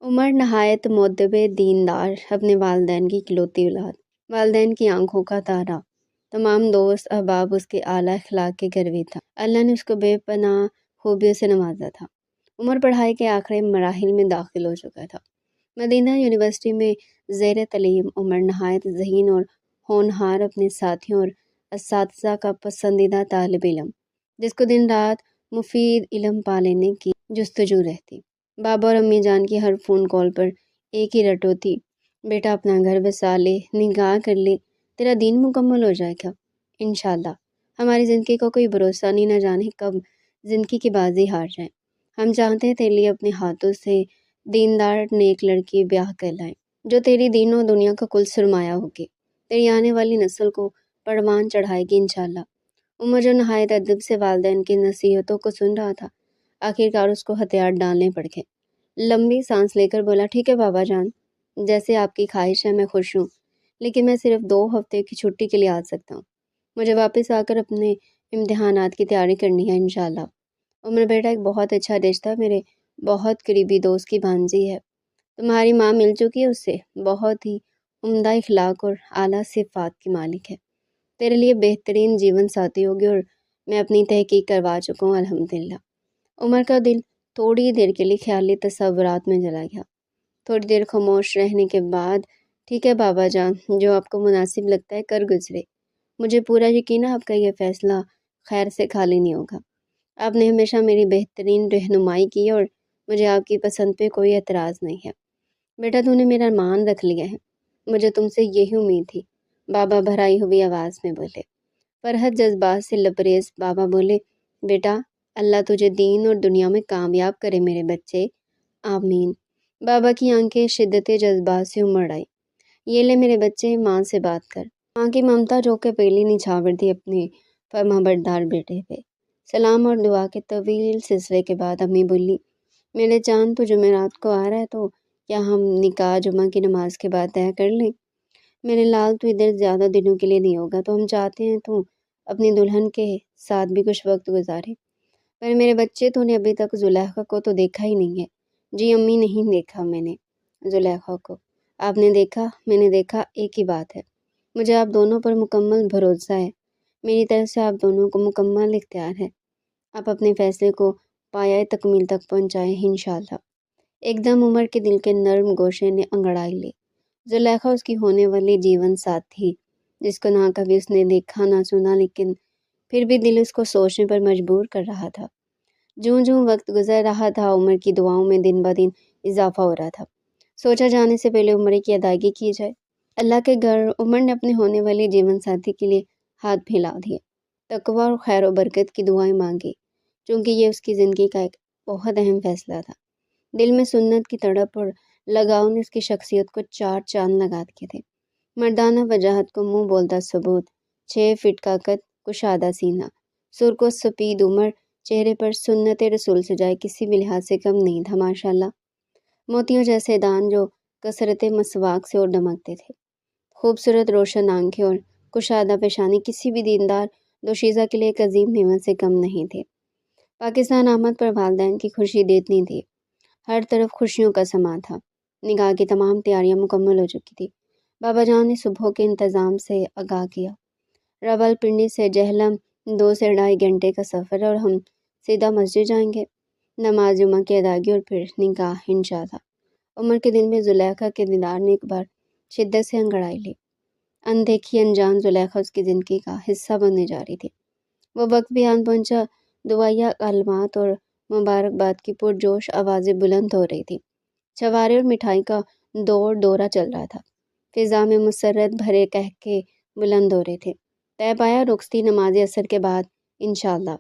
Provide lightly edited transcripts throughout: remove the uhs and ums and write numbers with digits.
عمر نہایت مؤدب دیندار، اپنے والدین کی اکلوتی اولاد، والدین کی آنکھوں کا تارا، تمام دوست احباب اس کے اعلیٰ اخلاق کے گروی تھا۔ اللہ نے اس کو بے پناہ خوبیوں سے نوازا تھا۔ عمر پڑھائی کے آخری مراحل میں داخل ہو چکا تھا۔ مدینہ یونیورسٹی میں زیر تعلیم عمر نہایت ذہین اور ہونہار، اپنے ساتھیوں اور اساتذہ کا پسندیدہ طالب علم، جس کو دن رات مفید علم پا لینے کی جستجو رہتی۔ بابا اور امی جان کی ہر فون کال پر ایک ہی رٹو تھی، بیٹا اپنا گھر بسا لے، نکاح کر لے، تیرا دین مکمل ہو جائے گا انشاءاللہ۔ ہماری زندگی کا کوئی بھروسہ نہیں، نہ جانے کب زندگی کی بازی ہار جائیں۔ ہم چاہتے ہیں تیرے لیے اپنے ہاتھوں سے دیندار نیک لڑکی بیاہ کر لائیں، جو تیری دین و دنیا کا کل سرمایہ ہوگی، تیری آنے والی نسل کو پروان چڑھائے گی انشاءاللہ۔ عمر جو نہایت ادب سے والدین کی نصیحتوں کو سن رہا تھا، آخرکار اس کو ہتھیار ڈالنے پڑ گئے۔ لمبی سانس لے کر بولا، ٹھیک ہے بابا جان، جیسے آپ کی خواہش ہے، میں خوش ہوں، لیکن میں صرف 2 ہفتے کی چھٹی کے لیے آ سکتا ہوں۔ مجھے واپس آ کر اپنے امتحانات کی تیاری کرنی ہے انشاءاللہ۔ عمر بیٹا، ایک بہت اچھا رشتہ میرے بہت قریبی دوست کی بھانجی ہے، تمہاری ماں مل چکی ہے اس سے، بہت ہی عمدہ اخلاق اور اعلیٰ صفات کی مالک ہے، تیرے لیے بہترین جیون ساتھی ہوگی، اور میں اپنی تحقیق کروا چکا ہوں الحمدللہ۔ عمر کا دل تھوڑی دیر کے لیے خیالی تصورات میں چلا گیا۔ تھوڑی دیر خاموش رہنے کے بعد، ٹھیک ہے بابا جان، جو آپ کو مناسب لگتا ہے کر گزرے، مجھے پورا یقین ہے آپ کا یہ فیصلہ خیر سے خالی نہیں ہوگا۔ آپ نے ہمیشہ میری بہترین رہنمائی کی اور مجھے آپ کی پسند پہ کوئی اعتراض نہیں ہے۔ بیٹا تو نے میرا مان رکھ لیا ہے، مجھے تم سے یہی امید تھی، بابا بھرائی ہوئی آواز میں بولے۔ فرحت جذبات سے لبریز بابا بولے، بیٹا اللہ تجھے دین اور دنیا میں کامیاب کرے میرے بچے، آمین۔ بابا کی آنکھیں شدت جذبات سے امڑ آئی۔ یہ لے میرے بچے، ماں سے بات کر۔ ماں کی ممتا جو کہ پہلی نچھاور تھی اپنے فرمانبردار بیٹے پہ۔ سلام اور دعا کے طویل سلسلے کے بعد امی بولی، میرے چاند تو جمعرات کو آ رہا ہے، تو کیا ہم نکاح جمعہ کی نماز کے بعد طے کر لیں؟ میرے لال تو ادھر زیادہ دنوں کے لیے نہیں ہوگا، تو ہم چاہتے ہیں تو اپنی دلہن کے ساتھ بھی کچھ وقت گزارے۔ پر میرے بچے، تو نے ابھی تک زلیخا کو تو دیکھا ہی نہیں ہے۔ جی امی، نہیں دیکھا میں نے زلیخا کو۔ آپ نے دیکھا، میں نے دیکھا، ایک ہی بات ہے۔ مجھے آپ دونوں پر مکمل بھروسہ ہے، میری طرف سے آپ دونوں کو مکمل اختیار ہے، آپ اپنے فیصلے کو پایہ تکمیل تک پہنچائیں انشاءاللہ۔ ایک دم عمر کے دل کے نرم گوشے نے انگڑائی لی۔ زلیخا اس کی ہونے والی جیون ساتھی، جس کو نہ کبھی اس نے دیکھا نہ سنا، لیکن پھر بھی دل اس کو سوچنے پر مجبور کر رہا تھا۔ جوں جوں وقت گزر رہا تھا، عمر کی دعاؤں میں دن بدن اضافہ ہو رہا تھا۔ سوچا جانے سے پہلے عمرے کی ادائیگی کی جائے۔ اللہ کے گھر عمر نے اپنے ہونے والے جیون ساتھی کے لیے ہاتھ پھیلا دیے، تقویٰ اور خیر و برکت کی دعائیں مانگی، چونکہ یہ اس کی زندگی کا ایک بہت اہم فیصلہ تھا۔ دل میں سنت کی تڑپ اور لگاؤ نے اس کی شخصیت کو 4 چاند لگا دیے تھے۔ مردانہ وجاہت کو منہ بولتا ثبوت، 6 فٹ کا قد، کشادہ سینہ، سرخ و سپید عمر، چہرے پر سنت رسول سجائے کسی بھی لحاظ سے کم نہیں تھا ماشاءاللہ۔ موتیوں جیسے دان جو کثرت مسواک سے اور دمکتے تھے، خوبصورت روشن آنکھیں اور کشادہ پیشانی کسی بھی دیندار دوشیزہ کے لیے ایک عظیم نعمت سے کم نہیں تھے۔ پاکستان آمد پر والدین کی خوشی دیتنی تھی، ہر طرف خوشیوں کا سما تھا۔ نکاح کی تمام تیاریاں مکمل ہو چکی تھی۔ بابا جان نے صبح کے انتظام سے آگاہ کیا۔ راول پنڈی سے جہلم 2 سے 2.5 گھنٹے کا سفر، اور ہم سیدھا مسجد جائیں گے، نماز جمعہ کی ادائیگی اور پھر نکاح انشاءاللہ۔ عمر کے دل میں زلیخا کے دیدار نے ایک بار شدت سے انگڑائی لی۔ اندیکھی انجان زلیخا اس کی زندگی کا حصہ بننے جا رہی تھی۔ وہ وقت بھی آن پہنچا، دعائیہ کلمات اور مبارکباد کی پرجوش آوازیں بلند ہو رہی تھی۔ چھوارے اور مٹھائی کا دورہ چل رہا تھا، فضا میں مسرت بھرے قہقہے بلند ہو رہے تھے۔ طے پایا رخصتی نماز اثر کے بعد انشاءاللہ۔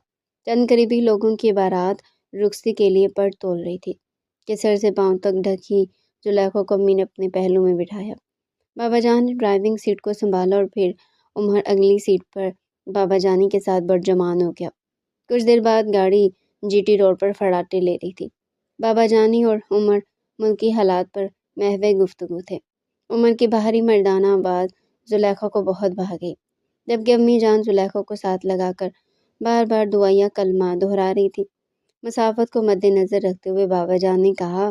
چند قریبی لوگوں کی بارات رخصتی کے لیے پر تول رہی تھی کہ سر سے پاؤں تک ڈھکی زلیخا کو امی نے اپنے پہلو میں بٹھایا۔ بابا جان نے ڈرائیونگ سیٹ کو سنبھالا اور پھر عمر اگلی سیٹ پر بابا جانی کے ساتھ برجمان ہو گیا۔ کچھ دیر بعد گاڑی جی ٹی روڈ پر فراٹے لے رہی تھی۔ بابا جانی اور عمر ملکی حالات پر محو گفتگو تھے۔ عمر کی باہری مردانہ آواز زلیخا کو بہت بھا گئی، جبکہ امی جان زلیخا کو ساتھ لگا کر بار بار دعائیہ کلمات دہرا رہی تھی۔ مسافت کو مد نظر رکھتے ہوئے بابا جان نے کہا،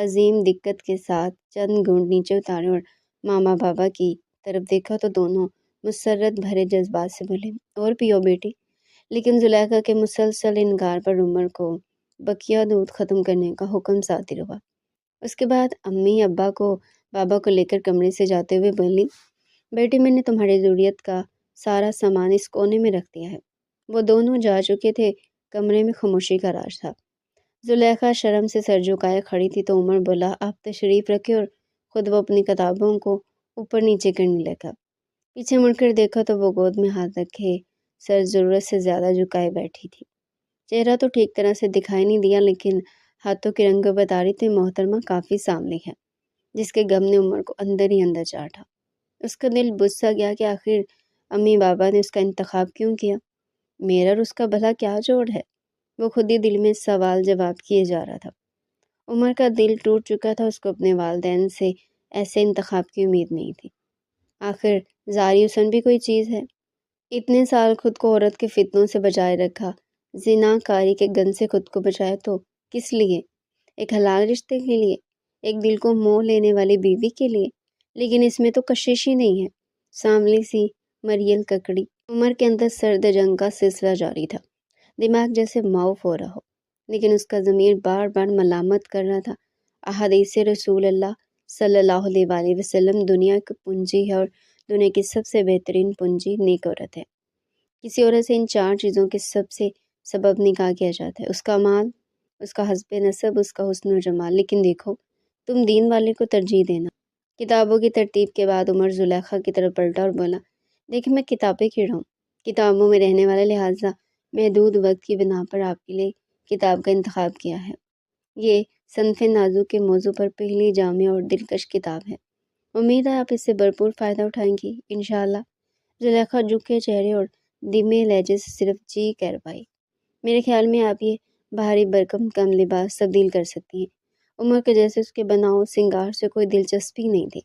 عظیم دقت کے ساتھ چند گھونٹ نیچے اتارے اور ماما بابا کی طرف دیکھا تو دونوں مسرت بھرے جذبات سے بولے، اور پیو بیٹی۔ لیکن زلیخا کے مسلسل انکار پر عمر کو بقیہ دودھ ختم کرنے کا حکم صادر ہوا۔ اس کے بعد امی بابا کو لے کر کمرے سے جاتے ہوئے بولی، بیٹی میں نے تمہاری ضروریت کا سارا سامان اس کونے میں رکھ دیا ہے۔ وہ دونوں جا چکے تھے، کمرے میں خاموشی کا راج تھا۔ زلیخا شرم سے سر جھکائے کھڑی تھی تو عمر بولا، آپ تشریف رکھے، اور خود وہ اپنی کتابوں کو اوپر نیچے کرنے لگا۔ پیچھے مڑ کر دیکھا تو وہ گود میں ہاتھ رکھے سر ضرورت سے زیادہ جھکائے بیٹھی تھی۔ چہرہ تو ٹھیک طرح سے دکھائی نہیں دیا، لیکن ہاتھوں کی رنگ بتا رہی تھی محترمہ کافی سامنے ہے، جس کے غم نے عمر کو اندر ہی اندر چاٹا۔ اس کا دل بجھ سا گیا کہ آخر امی بابا نے اس کا انتخاب کیوں کیا؟ میرا اور اس کا بھلا کیا جوڑ ہے؟ وہ خود ہی دل میں سوال جواب کیے جا رہا تھا۔ عمر کا دل ٹوٹ چکا تھا، اس کو اپنے والدین سے ایسے انتخاب کی امید نہیں تھی۔ آخر زاری حسن بھی کوئی چیز ہے؟ اتنے سال خود کو عورت کے فتنوں سے بچائے رکھا، زنا کاری کے گن سے خود کو بچایا، تو کس لیے؟ ایک حلال رشتے کے لیے، ایک دل کو موہ لینے والی بیوی کے لیے۔ لیکن اس میں تو کشش ہی نہیں ہے۔ ساملی سی مریل ککڑی۔ عمر کے اندر سرد جنگ کا سلسلہ جاری تھا، دماغ جیسے معاف ہو رہا ہو، لیکن اس کا ضمیر بار بار ملامت کر رہا تھا۔ احادیث رسول اللہ صلی اللہ علیہ وآلہ وسلم دنیا کی پونجی ہے، اور دنیا کی سب سے بہترین پونجی نیک عورت ہے۔ کسی عورت سے ان 4 چیزوں کے سب سے سبب نکاح کیا جاتا ہے، اس کا مال، اس کا حسب نسب، اس کا حسن و جمال۔ لیکن دیکھو، تم دین والے کو ترجیح دینا۔ کتابوں کی ترتیب کے بعد عمر زلیخا کی طرف پلٹا اور بولا، دیکھیں میں کتابیں کیڑا ہوں، کتابوں میں رہنے والے، لہٰذا محدود وقت کی بنا پر آپ کے لیے کتاب کا انتخاب کیا ہے۔ یہ صنف نازک کے موضوع پر پہلی جامع اور دلکش کتاب ہے۔ امید ہے آپ اس سے بھرپور فائدہ اٹھائیں گی انشاءاللہ۔ زلیخا جھکے چہرے اور دھیمے لہجے سے صرف جی کہہ پائی۔ میرے خیال میں آپ یہ بھاری بھرکم کم لباس تبدیل کر سکتی ہیں۔ عمر کے جیسے اس کے بناؤ سنگار سے کوئی دلچسپی نہیں تھی،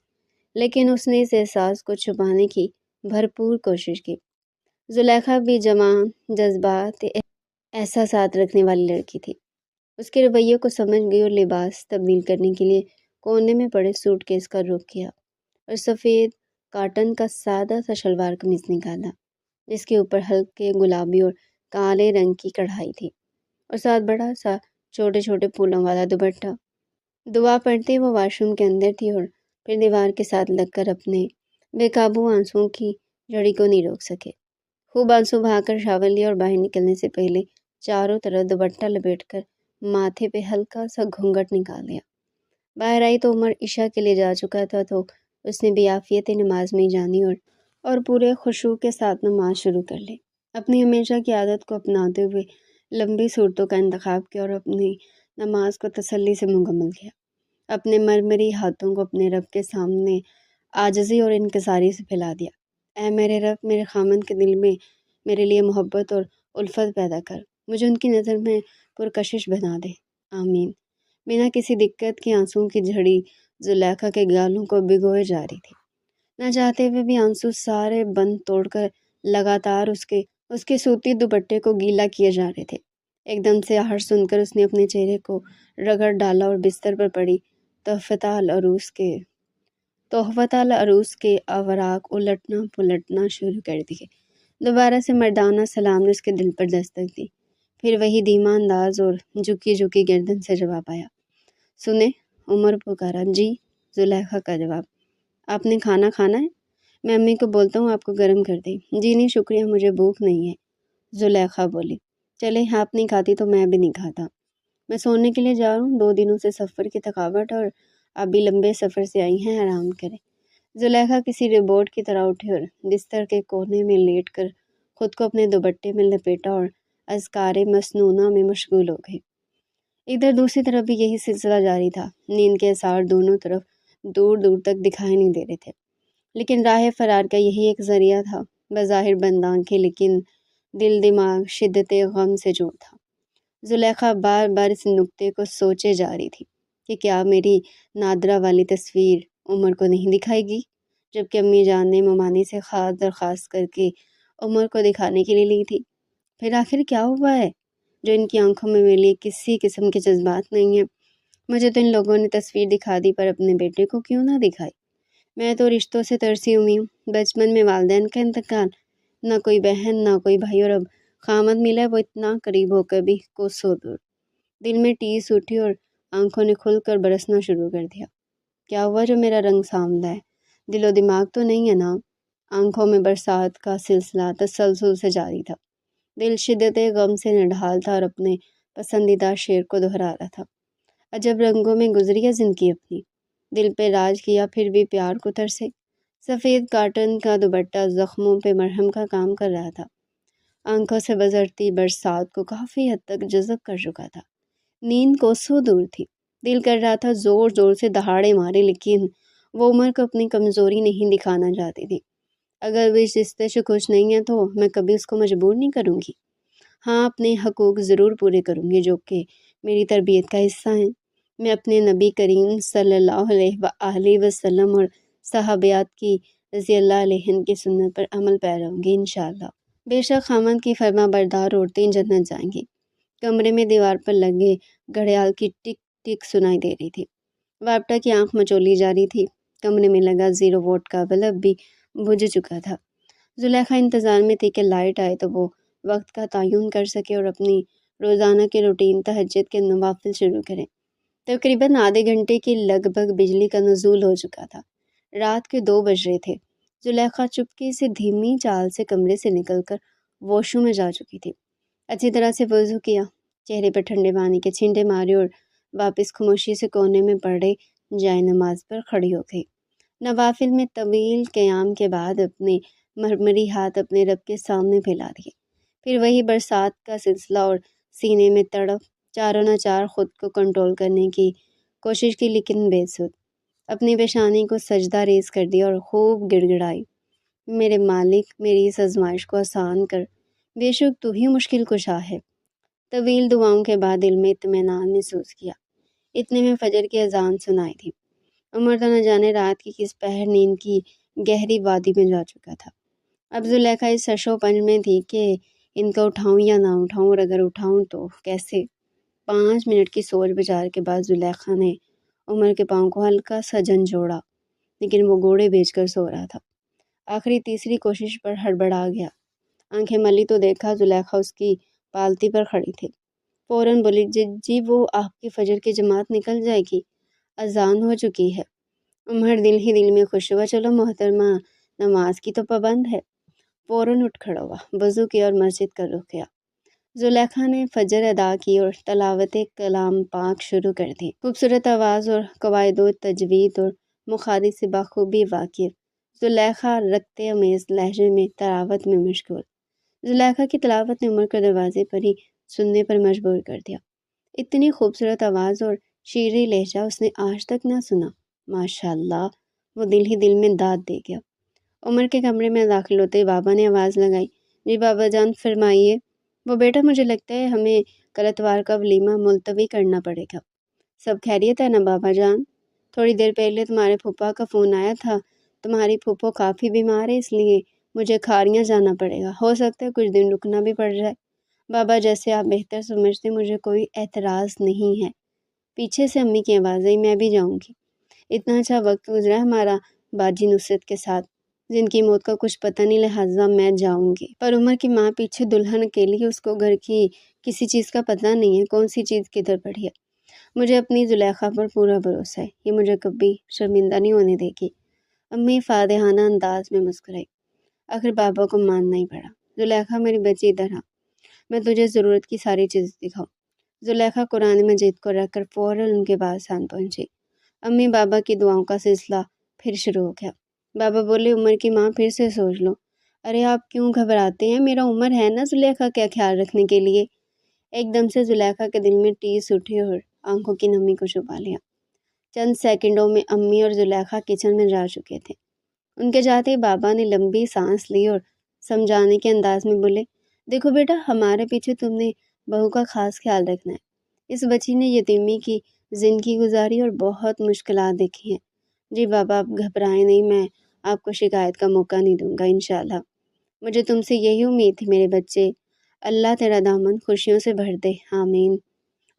لیکن اس نے اس احساس کو چھپانے کی بھرپور کوشش کی۔ زلیخا بھی جوان، جذبات، احساسات رکھنے والی لڑکی تھی۔ اس کے رویے کو سمجھ گئی اور لباس تبدیل کرنے کے لیے کونے میں پڑے سوٹ کیس کا رخ کیا اور سفید کاٹن کا سادہ سا شلوار قمیض نکالا، جس کے اوپر ہلکے گلابی اور کالے رنگ کی کڑھائی تھی، اور ساتھ بڑا سا چھوٹے چھوٹے پھولوں والا دوپٹہ۔ دعا پڑھتے وہ واش روم کے اندر تھی اور پھر دیوار کے ساتھ لگ کر اپنے بے قابو آنسوؤں کی جھڑی کو نہیں روک سکے۔ خوب آنسو بہا کر شاور لیا اور باہر نکلنے سے پہلے چاروں طرف دوپٹہ لپیٹ کر ماتھے پہ ہلکا سا گھونگھٹ نکال لیا۔ باہر آئی تو عمر عشاء کے لیے جا چکا تھا، تو اس نے بھی عافیت نماز میں جانی اور پورے خشوع کے ساتھ نماز شروع کر لی۔ اپنی ہمیشہ کی عادت کو اپناتے ہوئے لمبی صورتوں کا انتخاب کیا اور اپنی نماز کو تسلی سے مکمل کیا۔ اپنے مرمری ہاتھوں کو اپنے رب کے سامنے عاجزی اور انکساری سے پھیلا دیا۔ اے میرے رب، میرے خامند کے دل میں میرے لیے محبت اور الفت پیدا کر، مجھے ان کی نظر میں پرکشش بنا دے، آمین۔ بنا کسی دقت کے آنسوؤں کی جھڑی زلیخا کے گالوں کو بھگوئے جا رہی تھی۔ نہ چاہتے ہوئے بھی آنسو سارے بند توڑ کر لگاتار اس کے سوتی دوپٹے کو گیلا کیے جا رہے تھے۔ ایک دم سے آہٹ سن کر اس نے اپنے چہرے کو رگڑ ڈالا اور بستر پر پڑی تحفۃ العروس کے اوراق الٹنا پلٹنا شروع کر دیے۔ دوبارہ سے مردانہ سلام نے اس کے دل پر دستک دی، پھر وہی دھیما انداز اور جھکی گردن سے جواب آیا۔ سنیں، عمر پکارا۔ جی، زلیخا کا جواب۔ آپ نے کھانا کھانا ہے؟ میں امی کو بولتا ہوں آپ کو گرم کر دیں۔ جی نہیں شکریہ، مجھے بھوک نہیں ہے، زلیخا بولی۔ چلے، آپ نہیں کھاتی تو میں بھی نہیں کھاتا، میں سونے کے لیے جا رہا ہوں، 2 دنوں سے سفر کی تھکاوٹ اور آپ بھی لمبے سفر سے آئی ہیں، آرام کریں۔ زلیخا کسی روبوٹ کی طرح اٹھی اور بستر کے کونے میں لیٹ کر خود کو اپنے دوپٹے میں لپیٹا اور اذکار مسنونہ میں مشغول ہو گئی۔ ادھر دوسری طرف بھی یہی سلسلہ جاری تھا۔ نیند کے آثار دونوں طرف دور دور تک دکھائی نہیں دے رہے تھے، لیکن راہ فرار کا یہی ایک ذریعہ تھا، بظاہر بند آنکھیں لیکن دل دماغ شدت غم سے جوڑ تھا۔ زلیخا بار بار اس نکتے کو سوچے جا رہی تھی کہ کیا میری نادرہ والی تصویر عمر کو نہیں دکھائے گی، جبکہ امی جان نے ممانی سے خاص درخواست کر کے عمر کو دکھانے کے لیے لی تھی۔ پھر آخر کیا ہوا ہے جو ان کی آنکھوں میں میرے لیے کسی قسم کے جذبات نہیں ہیں؟ مجھے تو ان لوگوں نے تصویر دکھا دی پر اپنے بیٹے کو کیوں نہ دکھائی۔ میں تو رشتوں سے ترسی ہوئی ہوں، بچپن میں والدین کا انتقال، نہ کوئی بہن نہ کوئی بھائی، اور اب خامد ملا وہ اتنا قریب ہو کر بھی کوسوں دور۔ دل میں ٹیس اٹھی اور آنکھوں نے کھل کر برسنا شروع کر دیا۔ کیا ہوا جو میرا رنگ سانولا ہے؟ دل و دماغ تو نہیں ہے نا؟ آنکھوں میں برسات کا سلسلہ تسلسل سے جاری تھا۔ دل شدت غم سے نڈھال تھا اور اپنے پسندیدہ شعر کو دہرا رہا تھا۔ عجب رنگوں میں گزری ہے زندگی اپنی، دل پہ راج کیا پھر بھی پیار کو ترسے۔ سفید کاٹن کا دوپٹہ زخموں پہ مرہم کا کام کر رہا تھا، آنکھوں سے بزرتی برسات کو کافی حد تک جذب کر چکا تھا۔ نیند کوسوں دور تھی، دل کر رہا تھا زور زور سے دہاڑے مارے، لیکن وہ عمر کو اپنی کمزوری نہیں دکھانا چاہتی تھی۔ اگر وہ اس رشتے سے خوش نہیں ہے تو میں کبھی اس کو مجبور نہیں کروں گی۔ ہاں، اپنے حقوق ضرور پورے کروں گی جو کہ میری تربیت کا حصہ ہیں۔ میں اپنے نبی کریم صلی اللہ علیہ وآلہ وسلم اور صحابیات کی رضی اللہ عنہم کی سنت پر عمل پیرا ہوں گی انشاءاللہ۔ بے شک خامد کی فرما بردار عورتیں جنت جائیں گی۔ کمرے میں دیوار پر لگے گھڑیال کی ٹک ٹک سنائی دے رہی تھی۔ وابٹا کی آنکھ مچولی جا رہی تھی۔ کمرے میں لگا 0 وولٹ کا بلب بھی بجھ چکا تھا۔ زلیخا انتظار میں تھی کہ لائٹ آئے تو وہ وقت کا تعین کر سکے اور اپنی روزانہ کے روٹین تہجد کے نوافل شروع کریں۔ تقریباً آدھے گھنٹے کی لگ بھگ بجلی کا نزول ہو چکا تھا۔ رات کے 2 بج رہے تھے۔ زلیخا چپکے سے دھیمی چال سے کمرے سے نکل کر واش روم میں جا چکی تھی۔ اچھی طرح سے وضو کیا، چہرے پر ٹھنڈے پانی کے چھینٹے مارے اور واپس خاموشی سے کونے میں پڑے جائے نماز پر کھڑی ہو گئی۔ نوافل میں طویل قیام کے بعد اپنے مرمری ہاتھ اپنے رب کے سامنے پھیلا دیے، پھر وہی برسات کا سلسلہ اور سینے میں تڑپ، چاروں نہ چار خود کو کنٹرول کرنے کی کوشش کی لیکن بے سود۔ اپنی پیشانی کو سجدہ ریز کر دیا اور خوب گڑ گڑائی، میرے مالک میری اس آزمائش کو آسان کر، بے شک تو ہی مشکل کشا ہے۔ طویل دعاؤں کے بعد دل میں اطمینان محسوس کیا۔ اتنے میں فجر کی اذان سنائی تھی۔ عمر تو نہ جانے رات کی کس پہر نیند کی گہری وادی میں جا چکا تھا۔ اب زلیخا اس شش و پنج میں تھی کہ ان کو اٹھاؤں یا نہ اٹھاؤں، اور اگر اٹھاؤں تو کیسے۔ 5 منٹ کی سوچ بچار کے بعد زلیخا نے عمر کے پاؤں کو ہلکا سا جھنجھوڑا، لیکن وہ گوڑے بیچ کر سو رہا تھا۔ آخری تیسری کوشش پر ہڑبڑا گیا، آنکھیں ملی تو دیکھا زلیخا اس کی پالتی پر کھڑی تھی۔ فوراً بولی، جی وہ آپ کی فجر کی جماعت نکل جائے گی، اذان ہو چکی ہے۔ عمر دل ہی دل میں خوش ہوا، چلو محترمہ نماز کی تو پابند ہے۔ فوراً اٹھ کھڑا ہوا، وضو کیا اور مسجد کا رخ کیا۔ زلیخا نے فجر ادا کی اور تلاوت کلام پاک شروع کر دی۔ خوبصورت آواز اور قواعد و تجوید اور مخارج سے بخوبی واقف، زلیخا رکتے امیز لہجے میں تلاوت میں مشغول۔ زلیخا کی تلاوت نے عمر کو دروازے پر ہی سننے پر مجبور کر دیا۔ اتنی خوبصورت آواز اور شیریں لہجہ اس نے آج تک نہ سنا۔ ماشاءاللہ، وہ دل ہی دل میں داد دے گیا۔ عمر کے کمرے میں داخل ہوتے بابا نے آواز لگائی، جی بابا جان فرمائیے۔ وہ بیٹا مجھے لگتا ہے ہمیں کل اتوار کا ولیمہ ملتوی کرنا پڑے گا۔ سب خیریت ہے نا بابا جان؟ تھوڑی دیر پہلے تمہارے پھوپھا کا فون آیا تھا، تمہاری پھوپھو کافی بیمار ہے، اس لیے مجھے کھاریاں جانا پڑے گا، ہو سکتا ہے کچھ دن رکنا بھی پڑ جائے۔ بابا جیسے آپ بہتر سمجھتے، مجھے کوئی اعتراض نہیں ہے۔ پیچھے سے امی کی آواز آئی، میں بھی جاؤں گی۔ اتنا اچھا وقت گزرا ہمارا باجی نصرت کے ساتھ، جن کی موت کا کچھ پتہ نہیں، لہٰذا میں جاؤں گی۔ پر عمر کی ماں پیچھے دلہن اکیلی ہے، اس کو گھر کی کسی چیز کا پتہ نہیں ہے، کون سی چیز کدھر پڑی ہے۔ مجھے اپنی زلیخا پر پورا بھروسہ ہے، یہ مجھے کبھی شرمندہ نہیں ہونے دے گی۔ امی فاتحانہ انداز میں مسکرائی۔ آخر بابا کو ماننا ہی پڑا۔ زلیخا میری بچی ادھر آ، میں تجھے ضرورت کی ساری چیز دکھاؤں۔ زلیخا قرآن مجید کو رکھ کر فوراً ان کے پاس آن پہنچی۔ امی بابا کی دعاؤں کا سلسلہ پھر شروع ہو گیا۔ بابا بولے، عمر کی ماں پھر سے سوچ لو۔ ارے آپ کیوں گھبراتے ہیں، میرا عمر ہے نا زلیخا کا خیال رکھنے کے لیے۔ ایک دم سے زلیخا کے دل میں ٹیس اٹھی اور آنکھوں کی نمی کو چھپا لیا۔ چند سیکنڈوں میں امی اور زلیخا کچن میں جا چکے تھے۔ ان کے جاتے ہی بابا نے لمبی سانس لی اور سمجھانے کے انداز میں بولے، دیکھو بیٹا، ہمارے پیچھے تم نے بہو کا خاص خیال رکھنا ہے۔ اس بچی نے یتیمی کی زندگی گزاری اور بہت مشکلات دیکھی ہیں۔ جی بابا، آپ گھبرائیں نہیں، میں آپ کو شکایت کا موقع نہیں دوں گا انشاءاللہ۔ مجھے تم سے یہی امید تھی میرے بچے، اللہ تیرا دامن خوشیوں سے بھر دے، آمین۔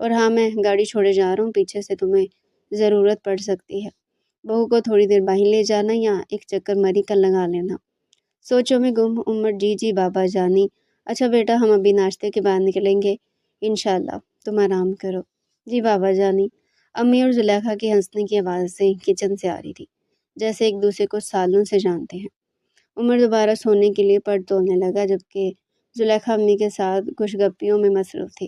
اور ہاں میں گاڑی چھوڑے جا رہا ہوں، پیچھے سے تمہیں ضرورت پڑ سکتی ہے، بہو کو تھوڑی دیر باہر لے جانا یا ایک چکر مری کا لگا لینا۔ سوچوں میں گم عمر جی جی بابا جانی، اچھا بیٹا ہم ابھی ناشتے کے بعد نکلیں گے انشاءاللہ، تم آرام کرو۔ جی بابا جانی۔ امی اور زلیخا کی ہنسنے کی آوازیں کچن سے آ رہی تھی، جیسے ایک دوسرے کو سالوں سے جانتے ہیں۔ عمر دوبارہ سونے کے لیے پٹ تولنے لگا، جبکہ زلیخا امی کے ساتھ کچھ گپیوں میں مصروف تھی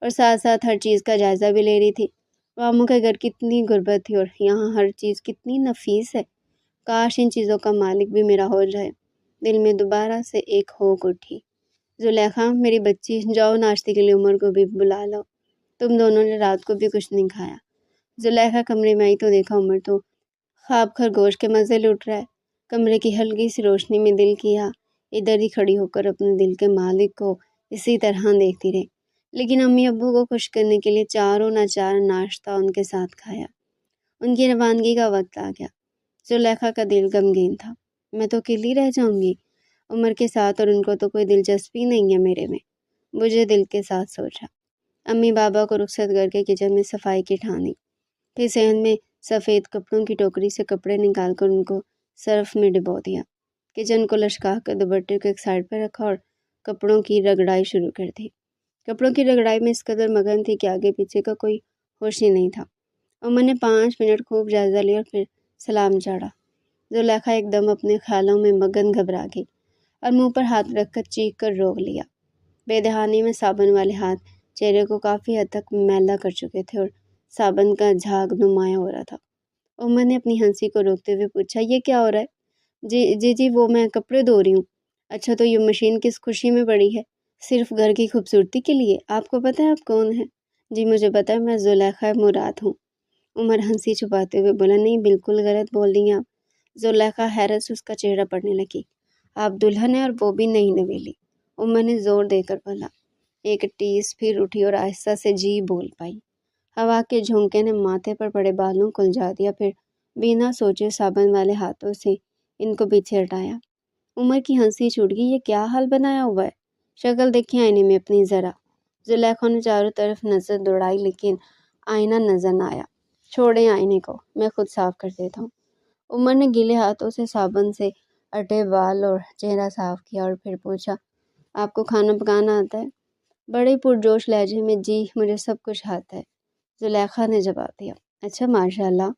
اور ساتھ ساتھ ہر چیز کا جائزہ بھی لے رہی تھی۔ ماموں کے گھر کتنی غربت تھی اور یہاں ہر چیز کتنی نفیس ہے، کاش ان چیزوں کا مالک بھی میرا ہو جائے۔ دل میں دوبارہ سے ایک ہوک اٹھی۔ زلیخا میری بچی، جاؤ ناشتے کے لیے عمر کو بھی بلا لو، تم دونوں نے رات کو بھی کچھ نہیں کھایا۔ زلیخا کمرے میں آئی تو دیکھا عمر تو خواب خرگوش کے مزے لٹ رہا ہے۔ کمرے کی ہلکی سی روشنی میں دل کیا ادھر ہی کھڑی ہو کر اپنے دل کے مالک کو اسی طرح دیکھتی رہی، لیکن امی ابو کو خوش کرنے کے لیے چاروں نہ چار ناشتہ ان کے ساتھ کھایا۔ ان کی روانگی کا وقت آ گیا۔ زلیخا کا دل غمگین تھا، میں تو اکیلی رہ جاؤں گی عمر کے ساتھ، اور ان کو تو کوئی دلچسپی نہیں ہے میرے میں، مجھے دل کے ساتھ سوچا۔ امی بابا کو رخصت کر کے کچن میں صفائی کی ٹھانی، پھر صحن میں سفید کپڑوں کی ٹوکری سے کپڑے نکال کر ان کو صرف میں ڈبو دیا۔ کچن کو لشکا کر دوپٹے کو ایک سائڈ پر رکھا اور کپڑوں کی رگڑائی شروع کر دی۔ کپڑوں کی رگڑائی میں اس قدر مگن تھی کہ آگے پیچھے کا کوئی ہوش ہی نہیں تھا۔ عمر نے 5 منٹ خوب جائزہ لیا اور پھر سلام چڑھا۔ زلیخا ایک دم اپنے خیالوں میں مگن گھبرا گئی اور منہ پر ہاتھ رکھ کر چیخ کر روک لیا۔ بے دہانی میں صابن والے ہاتھ چہرے کو کافی حد تک میلا کر چکے تھے اور صابن کا جھاگ نمایاں ہو رہا تھا۔ عمر نے اپنی ہنسی کو روکتے ہوئے پوچھا، یہ کیا ہو رہا ہے؟ جی وہ میں کپڑے دھو رہی ہوں۔ اچھا تو یہ مشین کس خوشی میں پڑی ہے؟ صرف گھر کی خوبصورتی کے لیے؟ آپ کو پتہ ہے آپ کون ہیں؟ جی مجھے پتہ ہے، میں زلیخا مراد ہوں۔ عمر ہنسی چھپاتے ہوئے بولا، نہیں بالکل غلط بول رہی ہیں آپ۔ زلیخا حیرت سے اس کا چہرہ پڑنے لگی۔ آپ دلہن ہیں اور وہ بھی نہیں نویلی۔ عمر نے زور دے کر بولا۔ ایک ٹیس پھر اٹھی اور آہستہ سے جی بول پائی۔ ہوا کے جھونکے نے ماتھے پر پڑے بالوں کو الجھا دیا، پھر بنا سوچے صابن والے ہاتھوں سے ان کو پیچھے ہٹایا۔ عمر کی ہنسی چھوٹ گئی، یہ کیا حال بنایا ہوا ہے؟ شکل دیکھیں آئینے میں اپنی ذرا۔ زلیخا نے چاروں طرف نظر دوڑائی لیکن آئینہ نظر نہ آیا۔ چھوڑیں آئینے کو، میں خود صاف کر دیتا ہوں۔ عمر نے گیلے ہاتھوں سے صابن سے اٹے بال اور چہرہ صاف کیا اور پھر پوچھا، آپ کو کھانا پکانا آتا ہے؟ بڑے پرجوش لہجے میں، جی مجھے سب کچھ آتا ہے، زلیخا نے جواب دیا۔ اچھا ماشاءاللہ،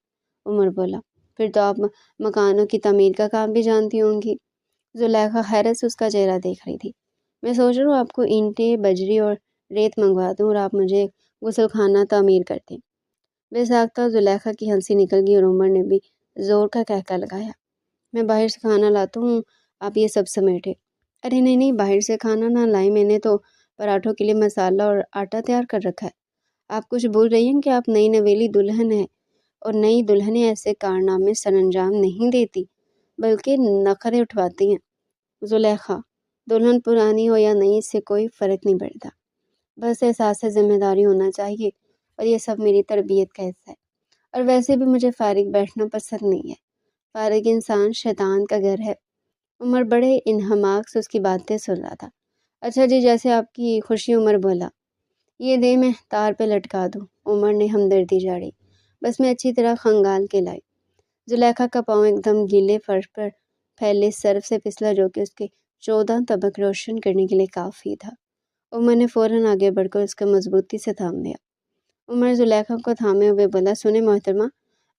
عمر بولا، پھر تو آپ مکانوں کی تعمیر کا کام بھی جانتی ہوں گی۔ زلیخا حیرت سے اس کا چہرہ دیکھ رہی تھی۔ میں سوچ رہا ہوں آپ کو اینٹیں بجری اور ریت منگوا دوں اور آپ مجھے غسل خانہ تعمیر کر دیں۔ بے ساختہ زلیخا کی ہنسی نکل گئی اور عمر نے بھی زور کا قہقہ لگایا۔ میں باہر سے کھانا لاتا ہوں، آپ یہ سب سمیٹے۔ ارے نہیں باہر سے کھانا نہ لائیں، میں نے تو پراٹھوں کے لیے مسالہ اور آٹا تیار کر رکھا ہے۔ آپ کچھ بول رہی ہیں کہ آپ نئی نویلی دلہن ہیں اور نئی دلہنیں ایسے کارنامے سر انجام نہیں دیتی بلکہ نخرے اٹھواتی ہیں۔ زلیخا، دلہن پرانی ہو یا نئی اس سے کوئی فرق نہیں پڑتا، بس احساس ذمہ داری ہونا چاہیے، اور یہ سب میری تربیت کا حصہ ہے۔ اور ویسے بھی مجھے فارغ بیٹھنا پسند نہیں ہے، فارغ انسان شیطان کا گھر ہے۔ عمر بڑے انہماک سے اس کی باتیں سن رہا تھا۔ اچھا جی جیسے آپ کی خوشی، عمر بولا۔ یہ دے میں تار پہ لٹکا دوں، عمر نے ہمدردی جاڑی۔ بس میں اچھی طرح خنگال کے لائی۔ زلیخا کا پاؤں ایک دم گیلے فرش پر پھیلے سرف سے پھسلا، جو کہ اس کے 14 طبق روشن کرنے کے لیے کافی تھا۔ عمر نے فوراً آگے بڑھ کر اس کو مضبوطی سے تھام لیا۔ عمر زلیخا کو تھامے ہوئے بولا، سنیں محترمہ،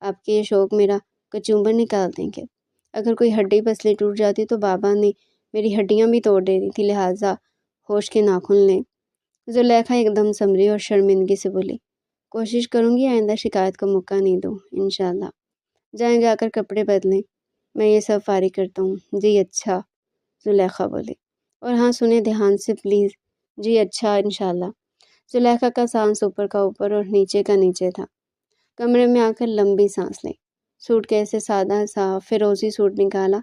آپ کے یہ شوق میرا کچومبر نکال دیں گے۔ اگر کوئی ہڈی پسلی ٹوٹ جاتی تو بابا نے میری ہڈیاں بھی توڑ دے دی تھی، لہٰذا ہوش کے ناخن لیں۔ زلیخا ایک دم سنبھلی اور شرمندگی سے بولی، کوشش کروں گی آئندہ شکایت کا موقع نہیں دوں انشاءاللہ۔ جائیں جا کر کپڑے بدلیں، میں یہ سب فارغ کرتا ہوں۔ جی اچھا، زلیخا بولی، اور ہاں سنیں دھیان سے پلیز۔ جی اچھا انشاءاللہ۔ زلیخا کا سانس اوپر کا اوپر اور نیچے کا نیچے تھا۔ کمرے میں آ کر لمبی سانس لیں، سوٹ کیس سے سادہ سا فیروزی سوٹ نکالا،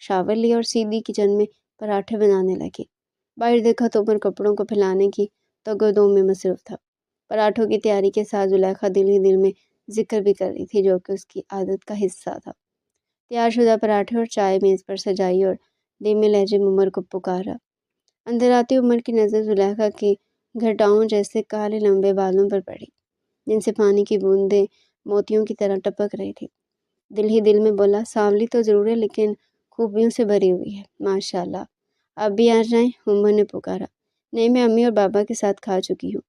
شاور لیا اور سیدھی کچن میں پراٹھے بنانے لگی۔ باہر دیکھا تو عمر کپڑوں کو پھیلانے کی تگودوں میں مصروف تھا۔ پراٹھوں کی تیاری کے ساتھ زلیخا دل ہی دل میں ذکر بھی کر رہی تھی، جو کہ اس کی عادت کا حصہ تھا۔ تیار شدہ پراٹھے اور چائے میز پر سجائی اور دھیمے لہجے میں عمر کو پکارا۔ اندر آتی عمر کی نظر زلیخا کے گھٹاؤں جیسے کالے لمبے بالوں پر پڑی، جن سے پانی کی بوندیں موتیوں کی طرح ٹپک رہی تھی۔ دل ہی دل میں بولا، سانولی تو ضرور ہے لیکن خوبیوں سے بھری ہوئی ہے، ماشاء اللہ۔ آپ بھی آ جائیں، عمر نے پکارا۔ نہیں، میں امی اور بابا کے ساتھ کھا چکی ہوں۔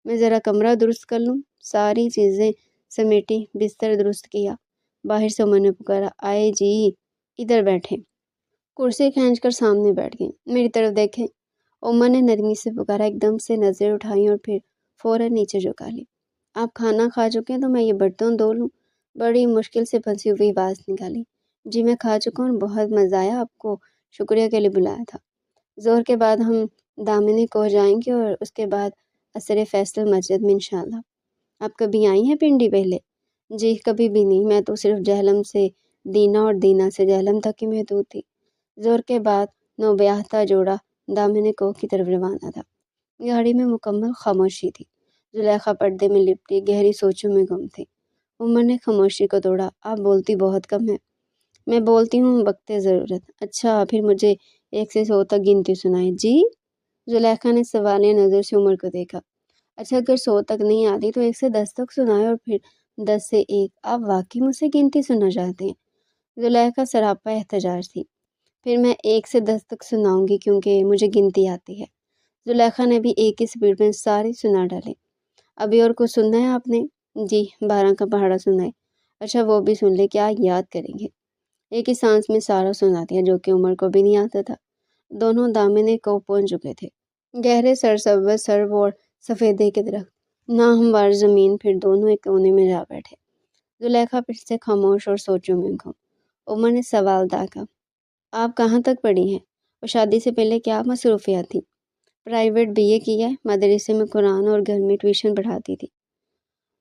میں ذرا کمرہ درست کر لوں۔ ساری چیزیں سمیٹی، بستر درست کیا۔ باہر سے عمر نے پکارا، آئے جی، ادھر بیٹھیں۔ کرسی کھینچ کر سامنے بیٹھ گئی۔ میری طرف دیکھیں، عمر نے نرمی سے پکارا۔ ایک دم سے نظر اٹھائی اور پھر فوراً نیچے جھکا لی۔ آپ کھانا کھا چکے ہیں تو میں یہ برتن دھو لوں؟ بڑی مشکل سے پھنسی ہوئی آواز نکالی۔ جی میں کھا چکا ہوں، بہت مزہ آیا، آپ کو شکریہ کے لیے بلایا تھا۔ ظہر کے بعد ہم دامنی کو جائیں گے اور اس کے بعد عصر فیصل مسجد میں انشاءاللہ۔ آپ کبھی آئی ہیں پنڈی پہلے؟ جی کبھی بھی نہیں، میں تو صرف جہلم سے دینا اور دینا سے جہلم تک ہی محدود تھی۔ ظہر کے بعد نوبیاہتا جوڑا دامن کوہ کی طرف روانہ تھا۔ گاڑی میں مکمل خاموشی تھی۔ زلیخا پردے میں لپٹی گہری سوچوں میں گم تھی۔ عمر نے خاموشی کو توڑا، آپ بولتی بہت کم ہیں۔ میں بولتی ہوں وقت ضرورت۔ اچھا پھر مجھے 1 سے 100 تک گنتی سنائیں۔ جی؟ زلیخا نے سوالیہ نظر سے عمر کو دیکھا۔ اچھا اگر 100 تک نہیں آتی تو 1 سے 10 تک سنائے اور پھر 10 سے 1۔ آپ واقعی مجھ سے گنتی سننا چاہتے ہیں؟ زلیخا سراپا احتجاج تھی۔ پھر میں 1 سے 10 تک سناؤں گی کیونکہ مجھے گنتی آتی ہے۔ زلیخا نے بھی ایک ہی سپیڈ میں ساری سنا ڈالے۔ ابھی اور کچھ سننا ہے آپ نے؟ جی 12 کا پہاڑا سنائے۔ اچھا وہ بھی سن لے، کیا یاد کریں گے؟ ایک ہی سانس میں سارا سنا دیا جو کہ عمر کو بھی نہیں آتا تھا۔ دونوں دامنے کو پہنچ چکے تھے۔ گہرے سرسبز سرو اور سفیدے کے درخت، ناہموار زمین، پھر دونوں ایک کونے میں جا بیٹھے۔ زلیخا پھر سے خاموش اور سوچوں میں گم۔ عمر نے سوال داغا، آپ کہاں تک پڑھی ہیں اور شادی سے پہلے کیا مصروفیات تھیں؟ پرائیویٹ BA کیا ہے، مدرسے میں قرآن اور گھر میں ٹیوشن پڑھاتی تھی۔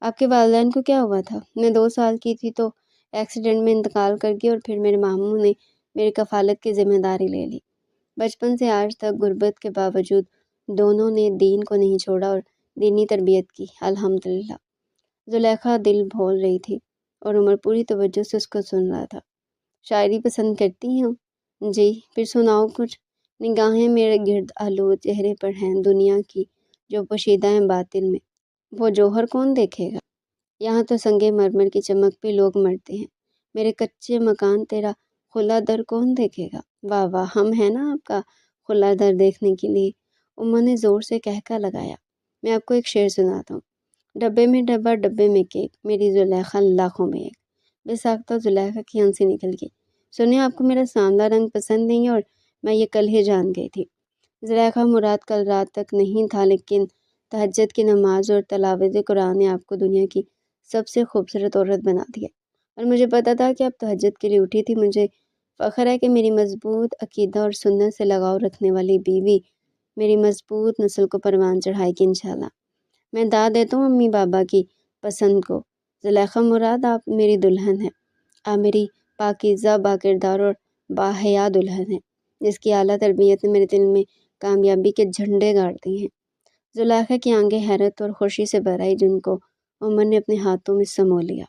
آپ کے والدین کو کیا ہوا تھا؟ میں 2 سال کی تھی تو ایکسیڈنٹ میں انتقال کر گئی اور پھر میرے ماموں نے میری کفالت کی ذمہ داری لے لی۔ بچپن سے آج تک غربت کے باوجود دونوں نے دین کو نہیں چھوڑا اور دینی تربیت کی، الحمدللہ۔ زلیخا دل بھول رہی تھی اور عمر پوری توجہ سے اس کو سن رہا تھا۔ شاعری پسند کرتی ہیں؟ جی پھر سناؤ کچھ۔ نگاہیں میرے گرد آلود چہرے پر ہیں دنیا کی جو پوشیدہ ہیں باطن میں، وہ جوہر کون دیکھے گا؟ یہاں تو سنگے مرمر کی چمک پہ لوگ مرتے ہیں، میرے کچے مکان تیرا کھلا در کون دیکھے گا؟ واہ واہ، ہم ہیں نا آپ کا کھلا در دیکھنے کے لیے۔ عمر نے زور سے کہکا لگایا۔ میں آپ کو ایک شعر سناتا ہوں۔ ڈبے میں ڈبہ ڈبے میں کیک، میری زلیخا لاکھوں میں ایک۔ بے ساختہ زلیخا کی ہنسی نکل گئی۔ سنیں، آپ کو میرا سانولا رنگ پسند نہیں اور میں یہ کل ہی جان گئی تھی۔ زلیخا مراد کل رات تک نہیں تھا لیکن تہجد کی نماز اور تلاوت قرآن نے آپ کو دنیا کی سب سے خوبصورت عورت بنا دیا، اور مجھے پتا تھا کہ آپ تہجد کے لیے اٹھی تھی۔ مجھے فخر ہے کہ میری مضبوط عقیدہ اور سنت سے لگاؤ رکھنے والی بیوی میری مضبوط نسل کو پروان چڑھائے گی انشاءاللہ۔ میں داد دیتا ہوں امی بابا کی پسند کو۔ زلیخا مراد آپ میری دلہن ہیں، آپ میری پاکیزہ باکردار اور باحیا دلہن ہیں جس کی اعلیٰ تربیت نے میرے دل میں کامیابی کے جھنڈے گاڑ دیے ہیں۔ زلیخا کی آنکھیں حیرت اور خوشی سے بھر آئی جن کو عمر نے اپنے ہاتھوں میں سمو لیا۔